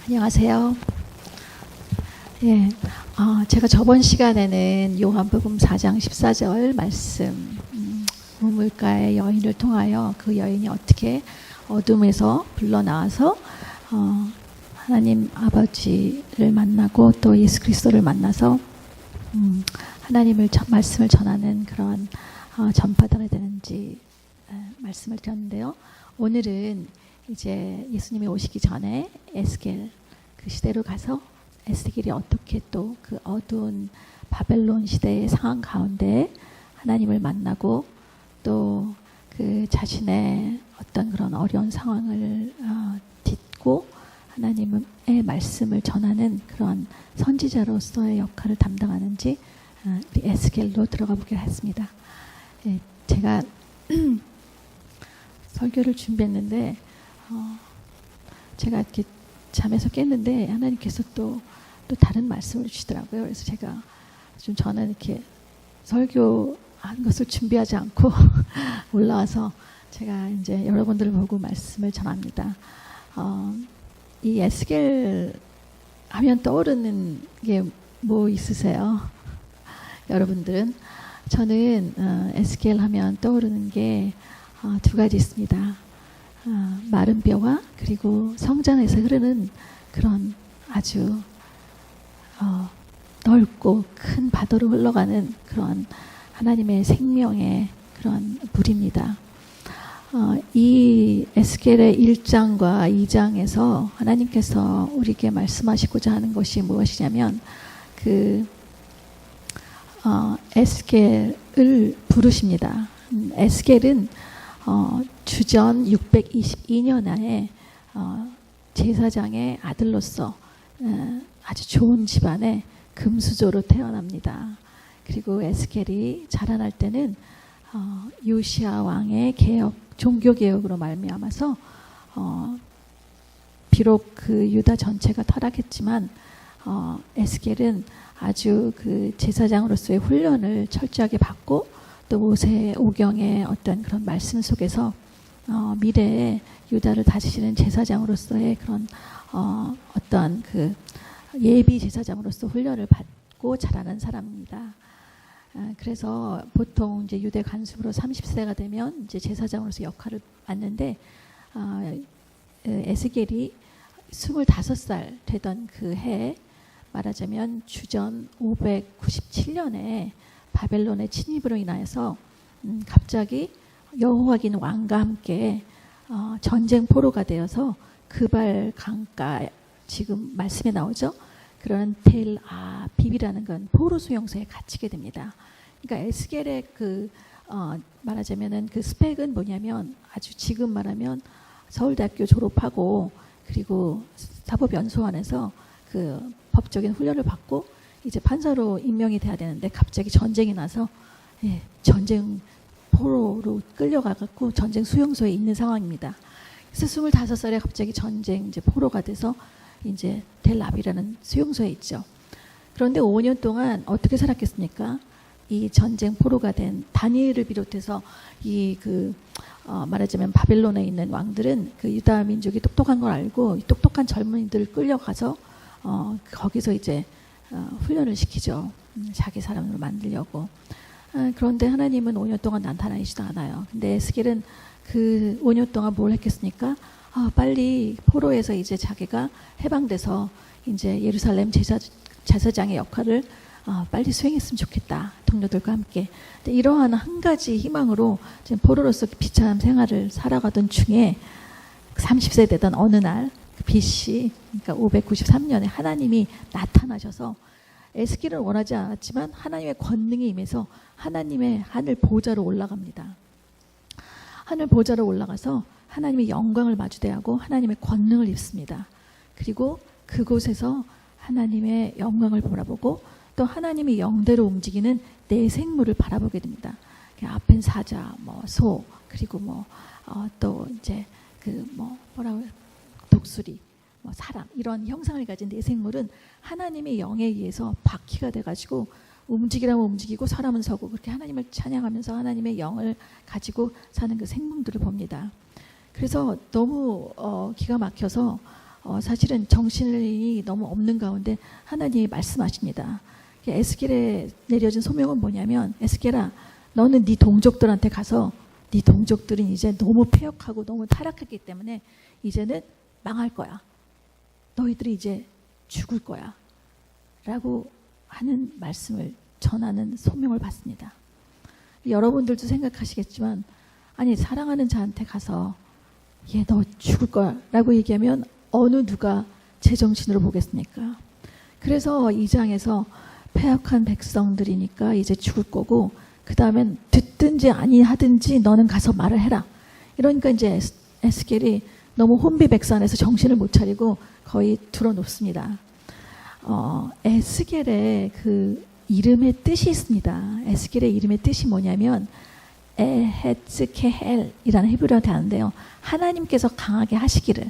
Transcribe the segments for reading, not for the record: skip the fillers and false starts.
안녕하세요. 예, 제가 저번 시간에는 요한복음 4장 14절 말씀, 우물가의 여인을 통하여 그 여인이 어떻게 어둠에서 불러나와서 하나님 아버지를 만나고 또 예수 그리스도를 만나서 하나님을 말씀을 전하는 그런 전파자가 되는지 말씀을 드렸는데요. 오늘은 이제 예수님이 오시기 전에 에스겔 그 시대로 가서 에스겔이 어떻게 또 그 어두운 바벨론 시대의 상황 가운데 하나님을 만나고 또 그 자신의 어떤 그런 어려운 상황을 딛고 하나님의 말씀을 전하는 그런 선지자로서의 역할을 담당하는지 우리 에스겔로 들어가 보기로 했습니다. 예, 제가 설교를 준비했는데 제가 이렇게 잠에서 깼는데 하나님께서 또 다른 말씀을 주시더라고요. 그래서 제가 좀 저는 이렇게 설교한 것을 준비하지 않고 올라와서 제가 이제 여러분들을 보고 말씀을 전합니다. 이 에스겔 하면 떠오르는 게 뭐 있으세요? 여러분들은? 저는 에스겔 하면 떠오르는 게 두 가지 있습니다. 마른 뼈와 그리고 성전에서 흐르는 그런 아주 넓고 큰 바다로 흘러가는 그런 하나님의 생명의 그런 물입니다. 이 에스겔의 1장과 2장에서 하나님께서 우리에게 말씀하시고자 하는 것이 무엇이냐면 에스겔을 부르십니다. 에스겔은 주전 622년에 제사장의 아들로서 아주 좋은 집안에 금수저로 태어납니다. 그리고 에스겔이 자라날 때는 요시야 왕의 개혁, 종교 개혁으로 말미암아서 비록 그 유다 전체가 타락했지만 에스겔은 아주 그 제사장으로서의 훈련을 철저하게 받고 또 모세 오경의 어떤 그런 말씀 속에서 미래에 유다를 다스리는 제사장으로서의 그런 어떤 그 예비 제사장으로서 훈련을 받고 자라는 사람입니다. 그래서 보통 이제 유대 관습으로 30세가 되면 이제 제사장으로서 역할을 맡는데 에스겔이 25살 되던 그 해에 말하자면 주전 597년에 바벨론의 침입으로 인하여서 갑자기 여호와긴 왕과 함께 전쟁 포로가 되어서 그발 강가 지금 말씀에 나오죠. 그런 텔 아빕이라는 건 포로 수용소에 갇히게 됩니다. 그러니까 에스겔의 말하자면은 그 스펙은 뭐냐면 아주 지금 말하면 서울대학교 졸업하고 그리고 사법연수원에서 그 법적인 훈련을 받고 이제 판사로 임명이 돼야 되는데 갑자기 전쟁이 나서 전쟁 포로로 끌려가갖고 전쟁 수용소에 있는 상황입니다. 그래서 25살에 갑자기 전쟁 이제 포로가 돼서 이제 델라비라는 수용소에 있죠. 그런데 5년 동안 어떻게 살았겠습니까? 이 전쟁 포로가 된 다니엘을 비롯해서 말하자면 바벨론에 있는 왕들은 그 유다 민족이 똑똑한 걸 알고 이 똑똑한 젊은이들을 끌려가서 거기서 이제 훈련을 시키죠. 자기 사람으로 만들려고. 그런데 하나님은 5년 동안 나타나시지도 않아요. 근데 에스겔은 그 5년 동안 뭘 했겠습니까? 빨리 포로에서 이제 자기가 해방돼서 이제 예루살렘 제사장의 역할을 빨리 수행했으면 좋겠다. 동료들과 함께. 근데 이러한 한 가지 희망으로 지금 포로로서 비참한 생활을 살아가던 중에 30세 되던 어느 날 BC, 그러니까 593년에 하나님이 나타나셔서 에스겔은 원하지 않았지만 하나님의 권능이 임해서 하나님의 하늘 보좌로 올라갑니다. 하늘 보좌로 올라가서 하나님의 영광을 마주대하고 하나님의 권능을 입습니다. 그리고 그곳에서 하나님의 영광을 바라보고 또 하나님의 영대로 움직이는 내 생물을 바라보게 됩니다. 앞엔 사자, 소, 그리고 또 이제 독수리, 사람 이런 형상을 가진 내 생물은 하나님의 영에 의해서 바퀴가 돼가지고 움직이라면 움직이고 서라면 서고 그렇게 하나님을 찬양하면서 하나님의 영을 가지고 사는 그 생물들을 봅니다. 그래서 너무 기가 막혀서 사실은 정신이 너무 없는 가운데 하나님이 말씀하십니다. 에스겔에 내려진 소명은 뭐냐면, 에스겔아, 너는 네 동족들한테 가서, 네 동족들은 이제 너무 패역하고 너무 타락했기 때문에 이제는 망할 거야. 너희들이 이제 죽을 거야. 라고 하는 말씀을 전하는 소명을 받습니다. 여러분들도 생각하시겠지만, 아니 사랑하는 자한테 가서 얘 너 죽을 거야 라고 얘기하면 어느 누가 제정신으로 보겠습니까? 그래서 이 장에서 패역한 백성들이니까 이제 죽을 거고, 그 다음엔 듣든지 아니하든지 너는 가서 말을 해라. 이러니까 이제 에스겔이 너무 혼비백산해서 정신을 못 차리고 거의 드러눕습니다. 에스겔의 그 이름의 뜻이 있습니다. 에스겔의 이름의 뜻이 뭐냐면 에헤츠케헬이라는 히브리어 단어인데요. 하나님께서 강하게 하시기를.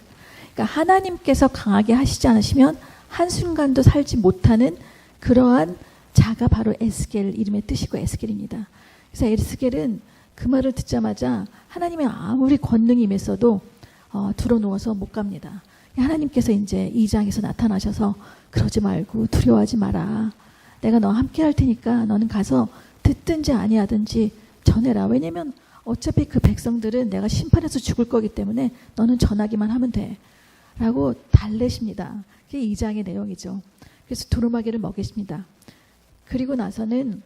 그러니까 하나님께서 강하게 하시지 않으시면 한순간도 살지 못하는 그러한 자가 바로 에스겔 이름의 뜻이고 에스겔입니다. 그래서 에스겔은 그 말을 듣자마자 하나님의 아무리 권능이 임했어도 드러누워서 못 갑니다. 하나님께서 이제 2장에서 나타나셔서 그러지 말고 두려워하지 마라. 내가 너와 함께 할 테니까 너는 가서 듣든지 아니하든지 전해라. 왜냐면 어차피 그 백성들은 내가 심판해서 죽을 거기 때문에 너는 전하기만 하면 돼. 라고 달래십니다. 그게 2장의 내용이죠. 그래서 두루마기를 먹이십니다. 그리고 나서는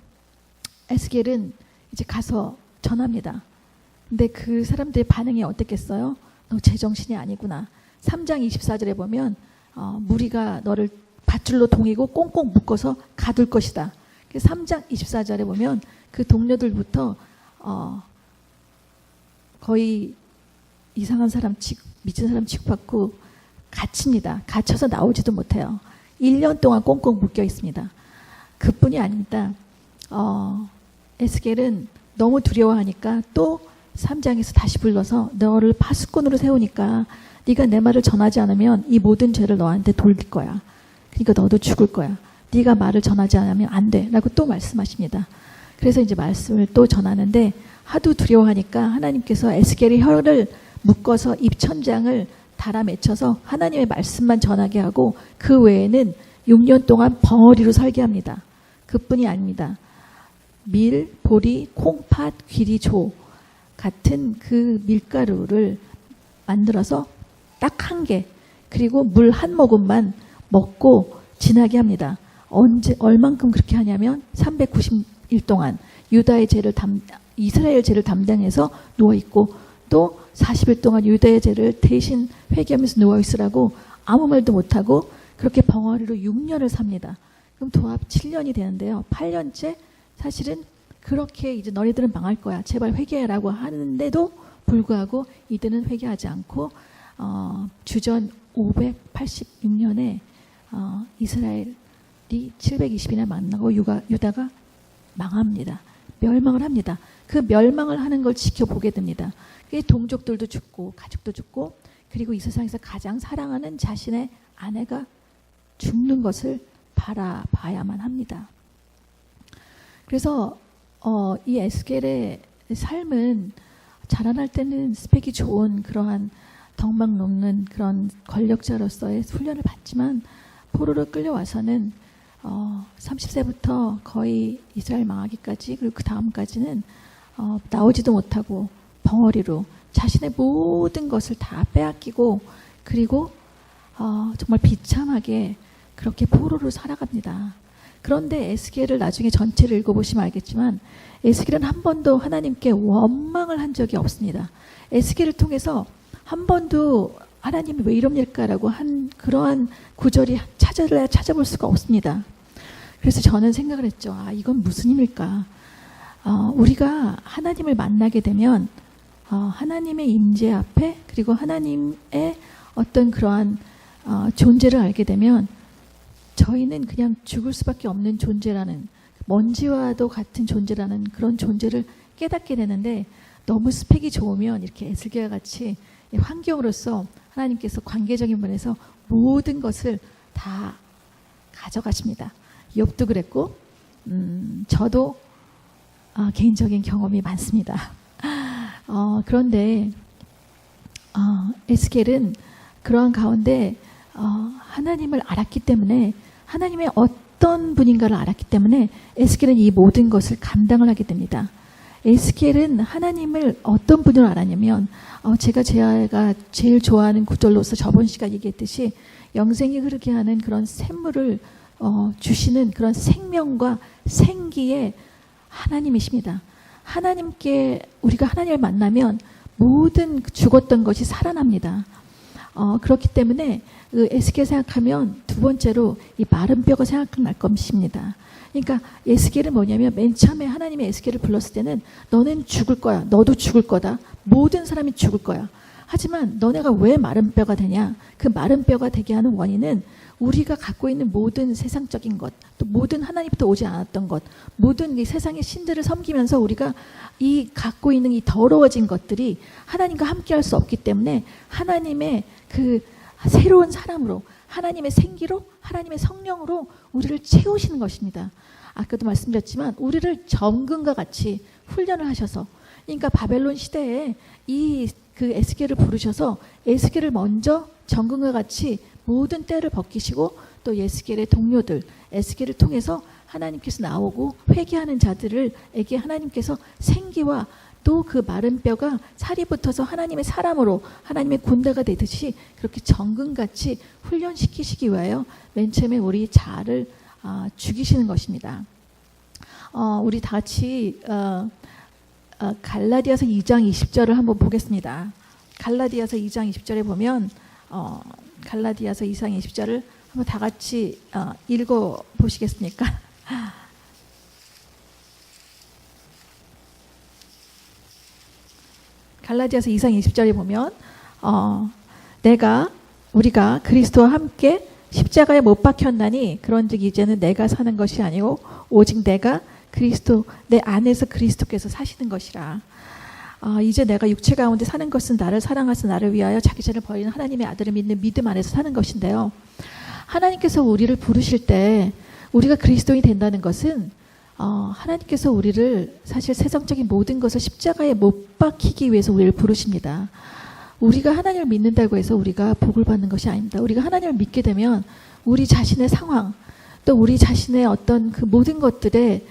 에스겔은 이제 가서 전합니다. 근데 그 사람들의 반응이 어땠겠어요? 너 제정신이 아니구나. 3장 24절에 보면 무리가 너를 밧줄로 동이고 꽁꽁 묶어서 가둘 것이다. 3장 24절에 보면 그 동료들부터 거의 이상한 사람 미친 사람 취급받고 갇힙니다. 갇혀서 나오지도 못해요. 1년 동안 꽁꽁 묶여 있습니다. 그뿐이 아닙니다. 에스겔은 너무 두려워하니까 또 3장에서 다시 불러서 너를 파수꾼으로 세우니까 네가 내 말을 전하지 않으면 이 모든 죄를 너한테 돌릴 거야. 그러니까 너도 죽을 거야. 네가 말을 전하지 않으면 안 돼. 라고 또 말씀하십니다. 그래서 이제 말씀을 또 전하는데 하도 두려워하니까 하나님께서 에스겔의 혀를 묶어서 입천장을 달아 맺혀서 하나님의 말씀만 전하게 하고 그 외에는 6년 동안 벙어리로 살게 합니다. 그뿐이 아닙니다. 밀, 보리, 콩팥, 귀리, 조 같은 그 밀가루를 만들어서 딱 한 개, 그리고 물 한 모금만 먹고 지나게 합니다. 얼만큼 그렇게 하냐면 390일 동안 이스라엘 죄를 담당해서 누워있고 또 40일 동안 유다의 죄를 대신 회개하면서 누워있으라고 아무 말도 못하고 그렇게 벙어리로 6년을 삽니다. 그럼 도합 7년이 되는데요. 8년째 사실은 그렇게 이제 너희들은 망할 거야. 제발 회개하라고 하는데도 불구하고 이들은 회개하지 않고 주전 586년에 이스라엘이 720이나 만나고 유다가 망합니다. 멸망을 합니다. 그 멸망을 하는 걸 지켜보게 됩니다. 동족들도 죽고 가족도 죽고 그리고 이 세상에서 가장 사랑하는 자신의 아내가 죽는 것을 바라봐야만 합니다. 그래서 이 에스겔의 삶은 자라날 때는 스펙이 좋은 그러한 덕망 높는 그런 권력자로서의 훈련을 받지만 포로로 끌려와서는 30세부터 거의 이스라엘 망하기까지 그리고 그 다음까지는 나오지도 못하고 벙어리로 자신의 모든 것을 다 빼앗기고 그리고 정말 비참하게 그렇게 포로로 살아갑니다. 그런데 에스겔을 나중에 전체를 읽어보시면 알겠지만 에스겔은 한 번도 하나님께 원망을 한 적이 없습니다. 에스겔을 통해서 한 번도 하나님이 왜 이럽니까라고 한 그러한 구절이 찾아볼 수가 없습니다. 그래서 저는 생각을 했죠. 이건 무슨 힘일까? 우리가 하나님을 만나게 되면 하나님의 임재 앞에 그리고 하나님의 어떤 그러한 존재를 알게 되면 저희는 그냥 죽을 수밖에 없는 존재라는 먼지와도 같은 존재라는 그런 존재를 깨닫게 되는데 너무 스펙이 좋으면 이렇게 에스겔과 같이 환경으로서 하나님께서 관계적인 면에서 모든 것을 다 가져가십니다. 욥도 그랬고 저도 개인적인 경험이 많습니다. 그런데 에스겔은 그러한 가운데 하나님을 알았기 때문에 하나님의 어떤 분인가를 알았기 때문에 에스겔은 이 모든 것을 감당을 하게 됩니다. 에스겔은 하나님을 어떤 분으로 알았냐면 제가 제일 좋아하는 구절로서 저번 시간 얘기했듯이 영생이 흐르게 하는 그런 샘물을 주시는 그런 생명과 생기의 하나님이십니다. 우리가 하나님을 만나면 모든 죽었던 것이 살아납니다. 그렇기 때문에 에스겔 생각하면 두 번째로 이 마른 뼈가 생각날 것입니다. 그러니까 에스겔은 뭐냐면 맨 처음에 하나님이 에스겔을 불렀을 때는 너는 죽을 거야. 너도 죽을 거다. 모든 사람이 죽을 거야. 하지만 너네가 왜 마른 뼈가 되냐? 그 마른 뼈가 되게 하는 원인은 우리가 갖고 있는 모든 세상적인 것, 또 모든 하나님부터 오지 않았던 것, 모든 이 세상의 신들을 섬기면서 우리가 이 갖고 있는 이 더러워진 것들이 하나님과 함께할 수 없기 때문에 하나님의 그 새로운 사람으로, 하나님의 생기로, 하나님의 성령으로 우리를 채우시는 것입니다. 아까도 말씀드렸지만 우리를 정금과 같이 훈련을 하셔서, 그러니까 바벨론 시대에 그 에스겔을 부르셔서 에스겔을 먼저 정금과 같이 모든 때를 벗기시고 또 에스겔의 동료들, 에스겔을 통해서 하나님께서 나오고 회개하는 자들에게 하나님께서 생기와 또 그 마른 뼈가 살이 붙어서 하나님의 사람으로 하나님의 군대가 되듯이 그렇게 정금같이 훈련시키시기 위하여 맨 처음에 우리 자아를 죽이시는 것입니다. 우리 다 같이 갈라디아서 2장 20절을 한번 보겠습니다. 갈라디아서 2장 20절에 보면 갈라디아서 2장 20절을 한번 다 같이 읽어 보시겠습니까? 갈라디아서 2장 20절에 보면 우리가 그리스도와 함께 십자가에 못 박혔나니 그런즉 이제는 내가 사는 것이 아니고 오직 내 안에서 그리스도께서 사시는 것이라. 이제 내가 육체 가운데 사는 것은 나를 사랑하사 나를 위하여 자기 자신을 버리는 하나님의 아들을 믿는 믿음 안에서 사는 것인데요. 하나님께서 우리를 부르실 때 우리가 그리스도인이 된다는 것은 하나님께서 우리를 사실 세상적인 모든 것을 십자가에 못 박히기 위해서 우리를 부르십니다. 우리가 하나님을 믿는다고 해서 우리가 복을 받는 것이 아닙니다. 우리가 하나님을 믿게 되면 우리 자신의 상황, 또 우리 자신의 어떤 그 모든 것들에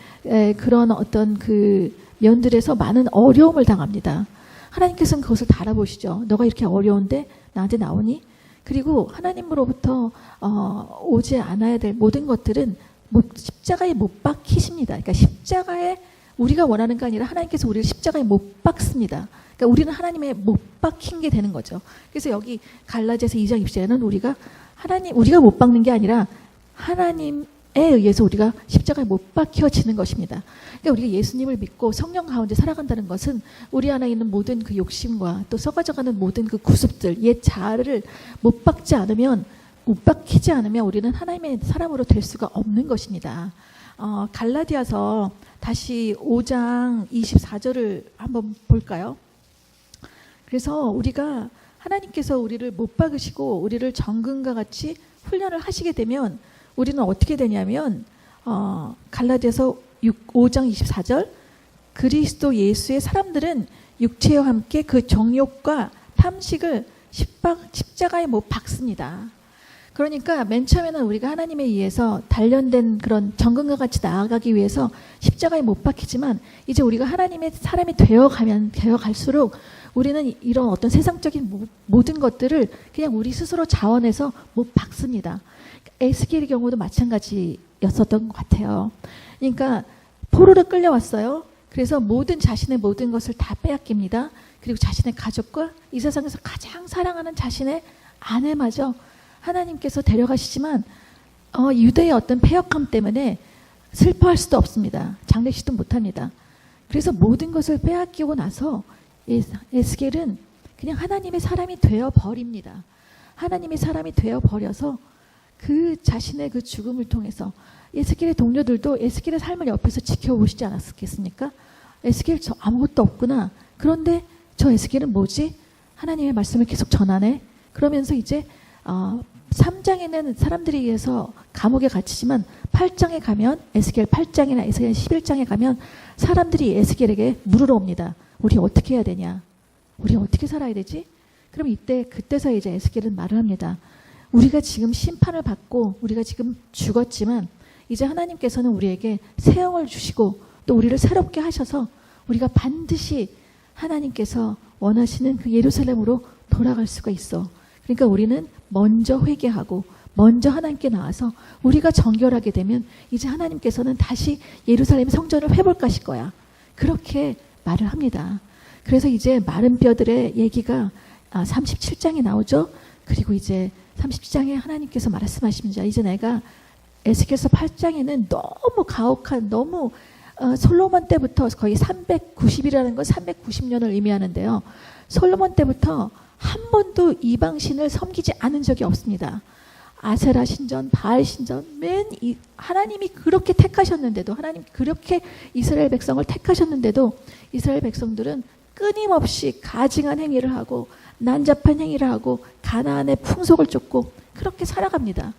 그런 어떤 그 면들에서 많은 어려움을 당합니다. 하나님께서는 그것을 다 알아보시죠. 너가 이렇게 어려운데 나한테 나오니? 그리고 하나님으로부터 오지 않아야 될 모든 것들은 십자가에 못 박히십니다. 그러니까 십자가에 우리가 원하는 게 아니라 하나님께서 우리를 십자가에 못 박습니다. 그러니까 우리는 하나님의 못 박힌 게 되는 거죠. 그래서 여기 갈라디아서 2장 20절에는 우리가 못 박는 게 아니라 하나님에 의해서 우리가 십자가에 못 박혀지는 것입니다. 그러니까 우리가 예수님을 믿고 성령 가운데 살아간다는 것은 우리 안에 있는 모든 그 욕심과 또 썩어져가는 모든 그 구습들, 옛 자아를 못 박히지 않으면 우리는 하나님의 사람으로 될 수가 없는 것입니다. 갈라디아서 다시 5장 24절을 한번 볼까요? 그래서 우리가 하나님께서 우리를 못 박으시고 우리를 정금과 같이 훈련을 하시게 되면 우리는 어떻게 되냐면 갈라디아서 5장 24절 그리스도 예수의 사람들은 육체와 함께 그 정욕과 탐식을 십자가에 못 박습니다. 그러니까 맨 처음에는 우리가 하나님에 의해서 단련된 그런 정금과 같이 나아가기 위해서 십자가에 못 박히지만 이제 우리가 하나님의 사람이 되어갈수록 우리는 이런 어떤 세상적인 모든 것들을 그냥 우리 스스로 자원해서 못 박습니다. 에스겔의 경우도 마찬가지였었던 것 같아요. 그러니까 포로로 끌려왔어요. 그래서 자신의 모든 것을 다 빼앗깁니다. 그리고 자신의 가족과 이 세상에서 가장 사랑하는 자신의 아내마저 하나님께서 데려가시지만 유대의 어떤 패역함 때문에 슬퍼할 수도 없습니다. 장례식도 못합니다. 그래서 모든 것을 빼앗기고 나서 에스겔은 그냥 하나님의 사람이 되어버립니다. 하나님의 사람이 되어버려서 그 자신의 그 죽음을 통해서 에스겔의 동료들도 에스겔의 삶을 옆에서 지켜보시지 않았겠습니까? 에스겔 저 아무것도 없구나. 그런데 저 에스겔은 뭐지? 하나님의 말씀을 계속 전하네. 그러면서 이제 3장에는 사람들에 의해서 감옥에 갇히지만 8장에 가면 에스겔 8장이나 에스겔 11장에 가면 사람들이 에스겔에게 물으러 옵니다. 우리 어떻게 해야 되냐? 우리 어떻게 살아야 되지? 그럼 그때서 이제 에스겔은 말을 합니다. 우리가 지금 심판을 받고 우리가 지금 죽었지만 이제 하나님께서는 우리에게 새 영을 주시고 또 우리를 새롭게 하셔서 우리가 반드시 하나님께서 원하시는 그 예루살렘으로 돌아갈 수가 있어. 그러니까 우리는 먼저 회개하고 먼저 하나님께 나와서 우리가 정결하게 되면 이제 하나님께서는 다시 예루살렘 성전을 회복하실 거야. 그렇게 말을 합니다. 그래서 이제 마른 뼈들의 얘기가 37장에 나오죠. 그리고 이제 37장에 하나님께서 말씀하십니다. 이제 내가 에스겔서 8장에는 너무 가혹한 너무 솔로몬 때부터 거의 390이라는 건 390년을 의미하는데요. 솔로몬 때부터 한 번도 이방신을 섬기지 않은 적이 없습니다. 아세라 신전, 바알 신전, 하나님이 그렇게 택하셨는데도, 하나님 그렇게 이스라엘 백성을 택하셨는데도 이스라엘 백성들은 끊임없이 가증한 행위를 하고 난잡한 행위를 하고 가나안의 풍속을 쫓고 그렇게 살아갑니다.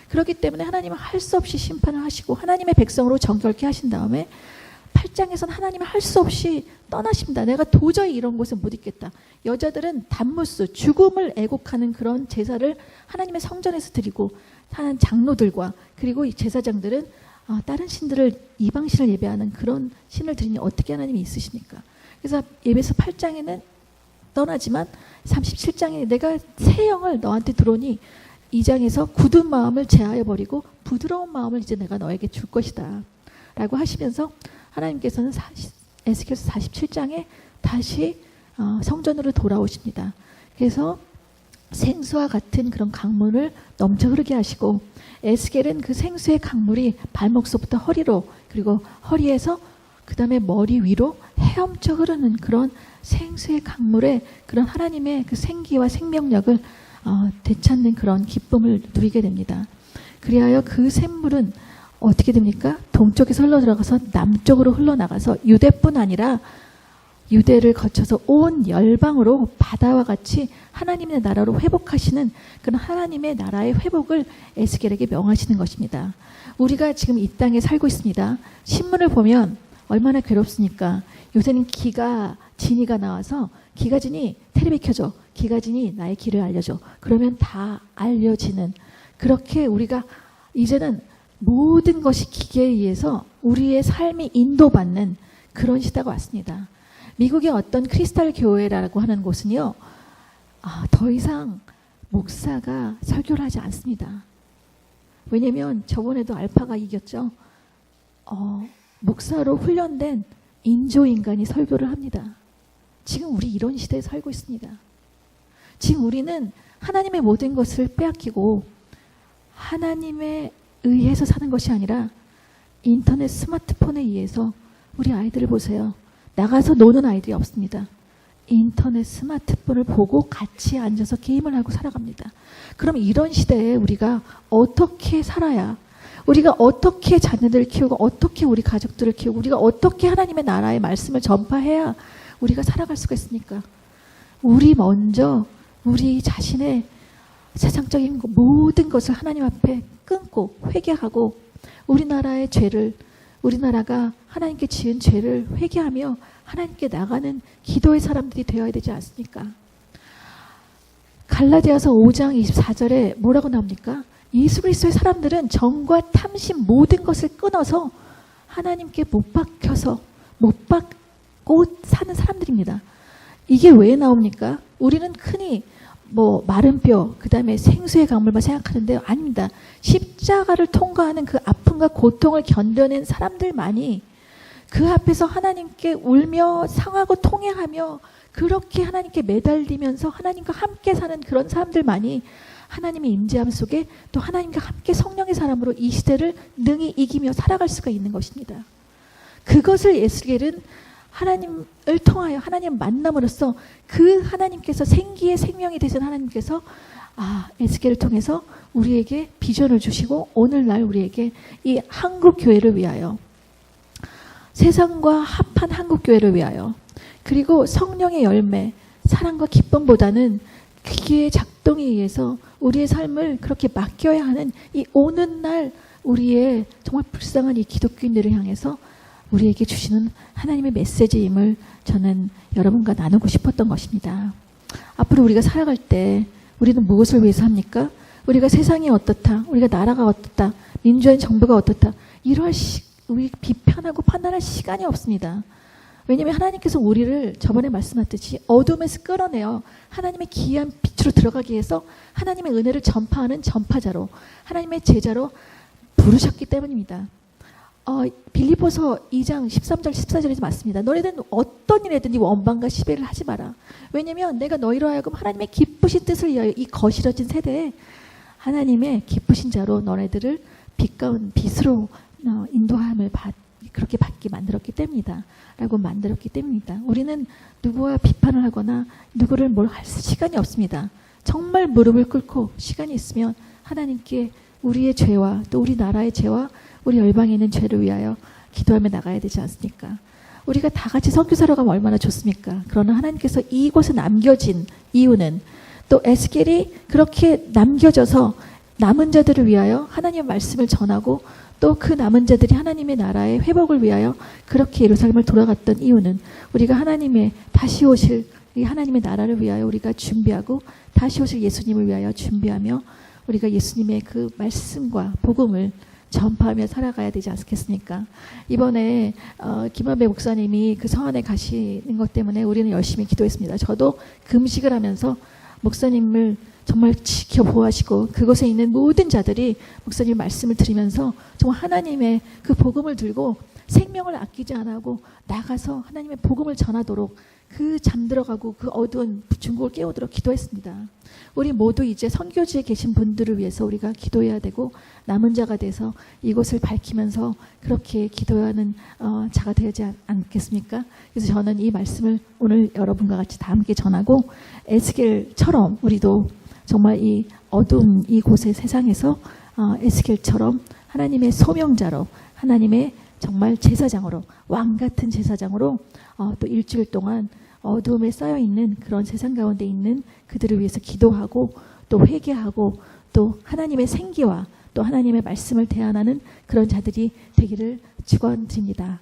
그렇기 때문에 하나님은 할 수 없이 심판을 하시고 하나님의 백성으로 정결케 하신 다음에 8장에서는 하나님은 할 수 없이 떠나십니다. 내가 도저히 이런 곳에 못 있겠다. 여자들은 단무스, 죽음을 애곡하는 그런 제사를 하나님의 성전에서 드리고 하는 장로들과 그리고 이 제사장들은 다른 신들을 이방신을 예배하는 그런 신을 드리니 어떻게 하나님이 있으십니까? 그래서 예배서 8장에는 떠나지만 37장에 내가 새 영을 너한테 들어오니 2장에서 굳은 마음을 제하여 버리고 부드러운 마음을 이제 내가 너에게 줄 것이다 라고 하시면서 하나님께서는 에스겔서 47장에 다시 성전으로 돌아오십니다. 그래서 생수와 같은 그런 강물을 넘쳐 흐르게 하시고 에스겔은 그 생수의 강물이 발목서부터 허리로 그리고 허리에서 그 다음에 머리 위로 헤엄쳐 흐르는 그런 생수의 강물에 그런 하나님의 그 생기와 생명력을 되찾는 그런 기쁨을 누리게 됩니다. 그리하여 그 샘물은 어떻게 됩니까? 동쪽에서 흘러들어가서 남쪽으로 흘러나가서 유대뿐 아니라 유대를 거쳐서 온 열방으로 바다와 같이 하나님의 나라로 회복하시는 그런 하나님의 나라의 회복을 에스겔에게 명하시는 것입니다. 우리가 지금 이 땅에 살고 있습니다. 신문을 보면 얼마나 괴롭습니까? 요새는 기가진이가 나와서 기가진이 텔레비 켜줘. 기가진이 나의 길을 알려줘. 그러면 다 알려지는 그렇게 우리가 이제는 모든 것이 기계에 의해서 우리의 삶이 인도받는 그런 시대가 왔습니다. 미국의 어떤 크리스탈 교회라고 하는 곳은요. 더 이상 목사가 설교를 하지 않습니다. 왜냐하면 저번에도 알파가 이겼죠. 목사로 훈련된 인조인간이 설교를 합니다. 지금 우리 이런 시대에 살고 있습니다. 지금 우리는 하나님의 모든 것을 빼앗기고 하나님에 의해서 사는 것이 아니라 인터넷 스마트폰에 의해서 우리 아이들을 보세요. 나가서 노는 아이들이 없습니다. 인터넷 스마트폰을 보고 같이 앉아서 게임을 하고 살아갑니다. 그럼 이런 시대에 우리가 어떻게 살아야 우리가 어떻게 자녀들을 키우고 어떻게 우리 가족들을 키우고 우리가 어떻게 하나님의 나라의 말씀을 전파해야 우리가 살아갈 수가 있습니까? 우리 먼저 우리 자신의 세상적인 모든 것을 하나님 앞에 끊고 회개하고 우리나라의 죄를 우리나라가 하나님께 지은 죄를 회개하며 하나님께 나가는 기도의 사람들이 되어야 되지 않습니까? 갈라디아서 5장 24절에 뭐라고 나옵니까? 예수 그리스도의 사람들은 정과 탐심 모든 것을 끊어서 하나님께 못 박혀서 못 박고 사는 사람들입니다. 이게 왜 나옵니까? 우리는 흔히 마른 뼈, 그 다음에 생수의 강물만 생각하는데요. 아닙니다. 십자가를 통과하는 그 아픔과 고통을 견뎌낸 사람들만이 그 앞에서 하나님께 울며 상하고 통회하며 그렇게 하나님께 매달리면서 하나님과 함께 사는 그런 사람들만이 하나님의 임재함 속에 또 하나님과 함께 성령의 사람으로 이 시대를 능히 이기며 살아갈 수가 있는 것입니다. 그것을 에스겔은 하나님을 통하여 하나님 만남으로써 그 하나님께서 생기의 생명이 되신 하나님께서 에스겔을 통해서 우리에게 비전을 주시고 오늘날 우리에게 이 한국 교회를 위하여 세상과 합한 한국 교회를 위하여 그리고 성령의 열매 사랑과 기쁨보다는 기계의 작동에 의해서 우리의 삶을 그렇게 맡겨야 하는 이 오는 날 우리의 정말 불쌍한 이 기독교인들을 향해서 우리에게 주시는 하나님의 메시지임을 저는 여러분과 나누고 싶었던 것입니다. 앞으로 우리가 살아갈 때 우리는 무엇을 위해서 합니까? 우리가 세상이 어떻다, 우리가 나라가 어떻다, 민주화된 정부가 어떻다, 이러할 우리 비판하고 판단할 시간이 없습니다. 왜냐하면 하나님께서 우리를 저번에 말씀하셨듯이 어둠에서 끌어내어 하나님의 기이한 빛으로 들어가기 위해서 하나님의 은혜를 전파하는 전파자로, 하나님의 제자로 부르셨기 때문입니다. 빌립보서 2장 13절 14절에서 맞습니다. 너희들은 어떤 일에든지 원방과 시비를 하지 마라. 왜냐하면 내가 너희로 하여금 하나님의 기쁘신 뜻을 위하여 이 거칠어진 세대에 하나님의 기쁘신 자로 너네들을 빛 가운 빛으로 인도함을 그렇게 받게 만들었기 때문이다. 라고 만들었기 때문이다. 우리는 누구와 비판을 하거나 누구를 뭘 할 시간이 없습니다. 정말 무릎을 꿇고 시간이 있으면 하나님께 우리의 죄와 또 우리 나라의 죄와 우리 열방에 있는 죄를 위하여 기도하며 나가야 되지 않습니까? 우리가 다 같이 선교사로 가면 얼마나 좋습니까? 그러나 하나님께서 이곳에 남겨진 이유는 또 에스겔이 그렇게 남겨져서 남은 자들을 위하여 하나님의 말씀을 전하고 또 그 남은 자들이 하나님의 나라의 회복을 위하여 그렇게 예루살렘을 돌아갔던 이유는 우리가 하나님의 다시 오실 이 하나님의 나라를 위하여 우리가 준비하고 다시 오실 예수님을 위하여 준비하며 우리가 예수님의 그 말씀과 복음을 전파하며 살아가야 되지 않겠습니까? 이번에 김한배 목사님이 그 성안에 가시는 것 때문에 우리는 열심히 기도했습니다. 저도 금식을 하면서 목사님을 정말 지켜보아하시고 그곳에 있는 모든 자들이 목사님 말씀을 들으면서 정말 하나님의 그 복음을 들고 생명을 아끼지 않고 나가서 하나님의 복음을 전하도록 그 잠들어가고 그 어두운 중국을 깨우도록 기도했습니다. 우리 모두 이제 선교지에 계신 분들을 위해서 우리가 기도해야 되고 남은 자가 돼서 이곳을 밝히면서 그렇게 기도하는 자가 되지 않겠습니까? 그래서 저는 이 말씀을 오늘 여러분과 같이 다 함께 전하고 에스겔처럼 우리도 정말 이 어두운 이곳의 세상에서 에스겔처럼 하나님의 소명자로 하나님의 정말 제사장으로 왕 같은 제사장으로 또 일주일 동안 어두움에 쌓여있는 그런 세상 가운데 있는 그들을 위해서 기도하고 또 회개하고 또 하나님의 생기와 또 하나님의 말씀을 대안하는 그런 자들이 되기를 축원드립니다.